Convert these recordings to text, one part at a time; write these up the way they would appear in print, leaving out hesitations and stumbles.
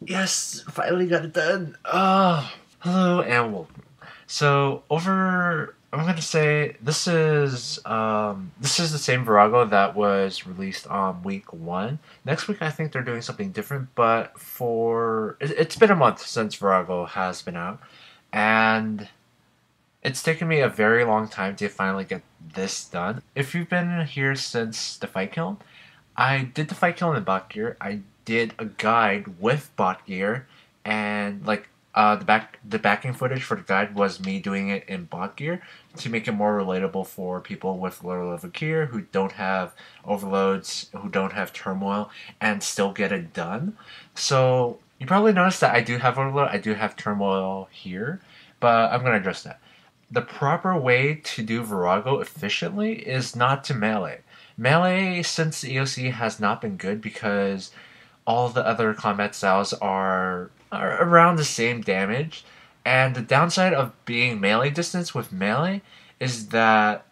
Yes, finally got it done. Oh, hello and welcome. So I'm gonna say this is the same Vorago that was released on week 1. Next week I think they're doing something different, but it's been a month since Vorago has been out, and it's taken me a very long time to finally get this done. If you've been here since the fight kiln, I did the fight kill in bot gear. I did a guide with bot gear, and the backing footage for the guide was me doing it in bot gear to make it more relatable for people with lower level gear who don't have overloads, who don't have turmoil, and still get it done. So you probably noticed that I do have overload, I do have turmoil here, but I'm gonna address that. The proper way to do Vorago efficiently is not to melee. Melee, since the EOC, has not been good because all the other combat styles are around the same damage. And the downside of being melee distance with melee is that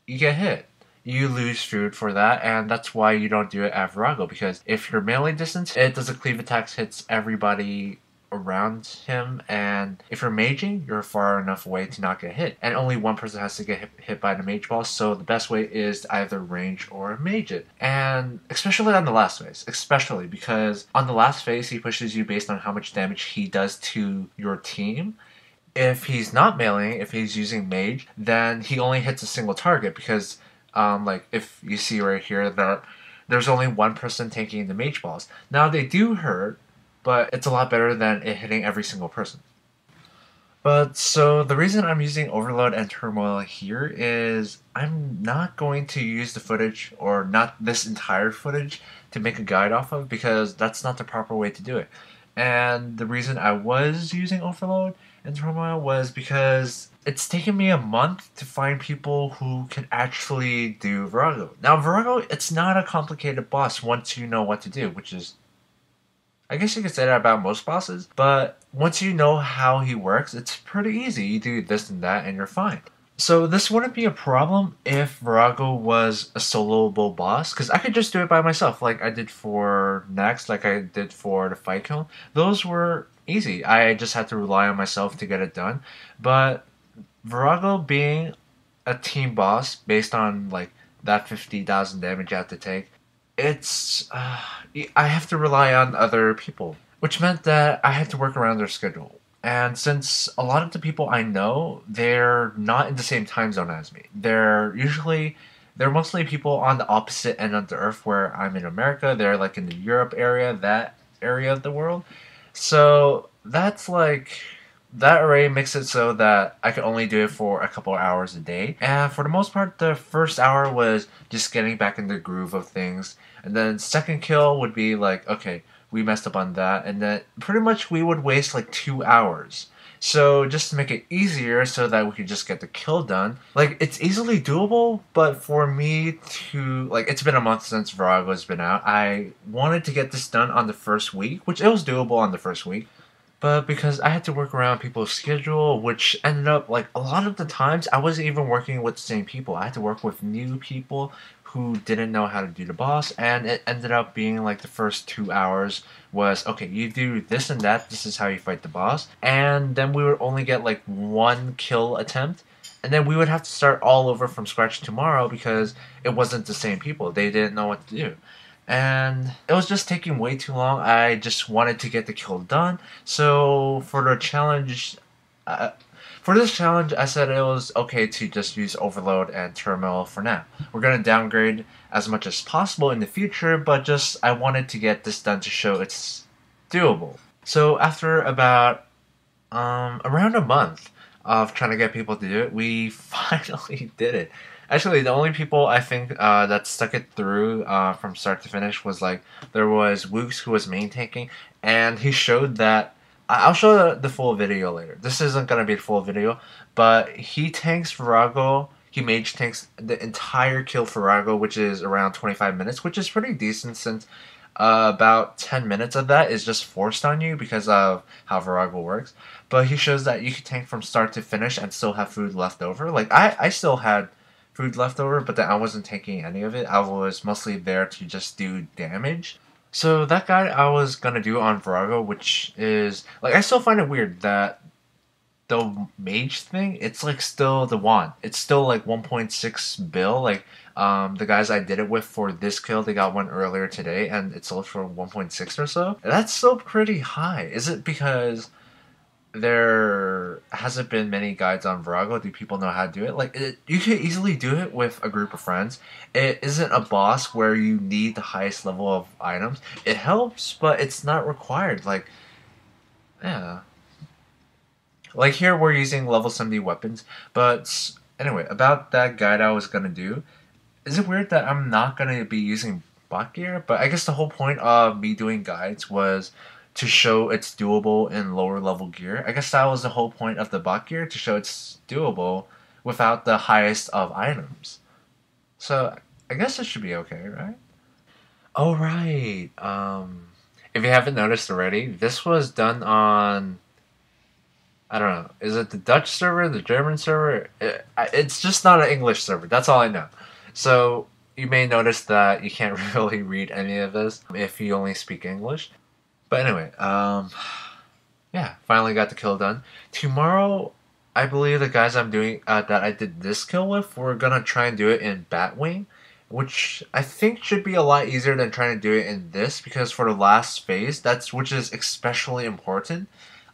you get hit. You lose food for that, and that's why you don't do it at Virago, because if you're melee distance, it does a cleave attack, hits everybody around him, and if you're maging, you're far enough away to not get hit. And only one person has to get hit by the mage ball, so the best way is to either range or mage it. And especially on the last phase, especially because on the last phase, he pushes you based on how much damage he does to your team. If he's not meleeing, if he's using mage, then he only hits a single target because, like if you see right here that there's only one person taking the mage balls. Now they do hurt, but it's a lot better than it hitting every single person. But so the reason I'm using Overload and Turmoil here is I'm not going to use the footage, or not this entire footage, to make a guide off of, because that's not the proper way to do it. And the reason I was using Overload and Turmoil was because it's taken me a month to find people who can actually do Virago. Now Virago, it's not a complicated boss once you know what to do, which is, I guess you could say that about most bosses, but once you know how he works, it's pretty easy. You do this and that and you're fine. So this wouldn't be a problem if Virago was a soloable boss, because I could just do it by myself, like I did for Next, like I did for the Fight Cone. Those were easy. I just had to rely on myself to get it done. But Virago being a team boss based on like that 50,000 damage you have to take, it's I have to rely on other people, which meant that I had to work around their schedule. And since a lot of the people I know, they're not in the same time zone as me. They're mostly people on the opposite end of the earth, where I'm in America. They're like in the Europe area, that area of the world. So that already makes it so that I could only do it for a couple of hours a day. And for the most part, the first hour was just getting back in the groove of things. And then second kill would be like, okay, we messed up on that. And then pretty much we would waste like 2 hours. So just to make it easier so that we could just get the kill done. Like, it's easily doable, but for me to, like, it's been a month since Virago's been out. I wanted to get this done on the first week, which it was doable on the first week. But because I had to work around people's schedule, which ended up, like, a lot of the times I wasn't even working with the same people. I had to work with new people who didn't know how to do the boss, and it ended up being like the first 2 hours was, okay, you do this and that, this is how you fight the boss, and then we would only get like one kill attempt, and then we would have to start all over from scratch tomorrow because it wasn't the same people. They didn't know what to do. And it was just taking way too long. I just wanted to get the kill done. So uh, for this challenge, I said it was okay to just use Overload and Turmoil for now. We're gonna downgrade as much as possible in the future, but just I wanted to get this done to show it's doable. So after about around a month of trying to get people to do it, we finally did it. Actually, the only people I think that stuck it through from start to finish was like there was Wooks, who was main tanking, and he showed that. I'll show the full video later. This isn't gonna be a full video, but he tanks Virago. He mage tanks the entire kill Virago, which is around 25 minutes, which is pretty decent since about 10 minutes of that is just forced on you because of how Vorago works. But he shows that you can tank from start to finish and still have food left over. Like, I still had food left over, but then I wasn't taking any of it. I was mostly there to just do damage. So that guide I was gonna do on Vorago, which is like I still find it weird that the mage thing, it's like still the wand. It's still like 1.6 bill. Like the guys I did it with for this kill, they got one earlier today, and it sold for 1.6 or so. That's still pretty high. Is it because there hasn't been many guides on Vorago? Do people know how to do it? Like you could easily do it with a group of friends. It isn't a boss where you need the highest level of items. It helps, but it's not required. Like yeah. Like here we're using level 70 weapons, but anyway, about that guide I was gonna do, is it weird that I'm not gonna be using bot gear? But I guess the whole point of me doing guides was to show it's doable in lower level gear. I guess that was the whole point of the bot gear, to show it's doable without the highest of items. So I guess it should be okay, right? Oh right. If you haven't noticed already, this was done on, I don't know. Is it the Dutch server, the German server? It's just not an English server. That's all I know. So you may notice that you can't really read any of this if you only speak English. But anyway, yeah, finally got the kill done. Tomorrow, I believe the guys I'm doing that I did this kill with, we're gonna try and do it in Batwing, which I think should be a lot easier than trying to do it in this, because for the last phase, that's which is especially important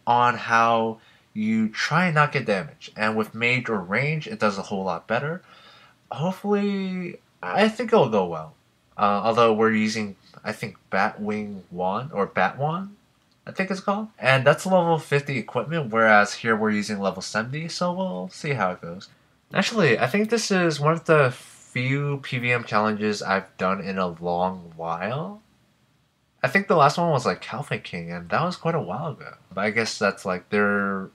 on how you try and not get damaged. And with mage or range, it does a whole lot better. Hopefully, I think it'll go well. Although we're using, I think, Batwing Wand, or Bat Wand, I think it's called. And that's level 50 equipment, whereas here we're using level 70, so we'll see how it goes. Actually, I think this is one of the few PvM challenges I've done in a long while. I think the last one was like Calvin King, and that was quite a while ago. But I guess that's like there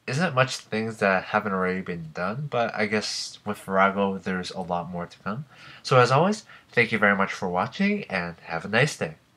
isn't much things that haven't already been done, but I guess with Vorago there's a lot more to come. So as always, thank you very much for watching, and have a nice day.